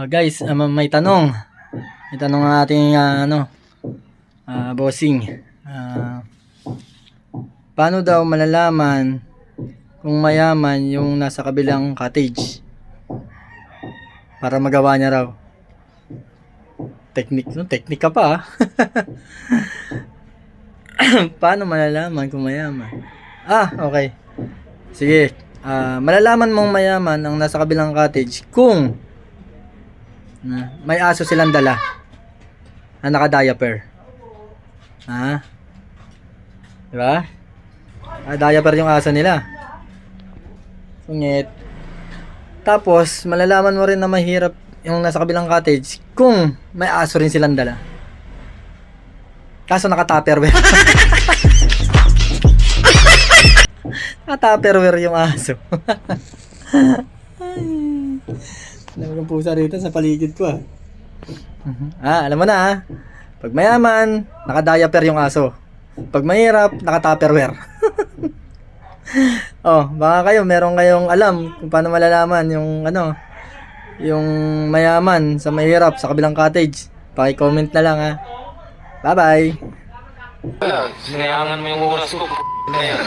Guys, may tanong. May tanong ang ating bossing. Paano daw malalaman kung mayaman yung nasa kabilang cottage? Para magawa niya raw. Technique ka pa. Paano malalaman kung mayaman? Okay. Sige. Malalaman mong mayaman ang nasa kabilang cottage kung may aso silang dala na naka-diaper. Diba? Diaper yung aso nila. Sungit. Tapos, malalaman mo rin na mahirap yung nasa kabilang cottage kung may aso rin silang dala. Kaso naka-tupperware. Naka-tupperware yung aso. Dami ng pusa rito sa paligid ko. Alam mo na. Pag mayaman, naka-diaper yung aso. Pag mahirap, naka-tupperware. Baka meron kayong alam kung paano malalaman yung mayaman sa mahirap sa kabilang cottage. Paki-comment na lang Bye-bye. Sinayangan mo yung oras ko. Na yan.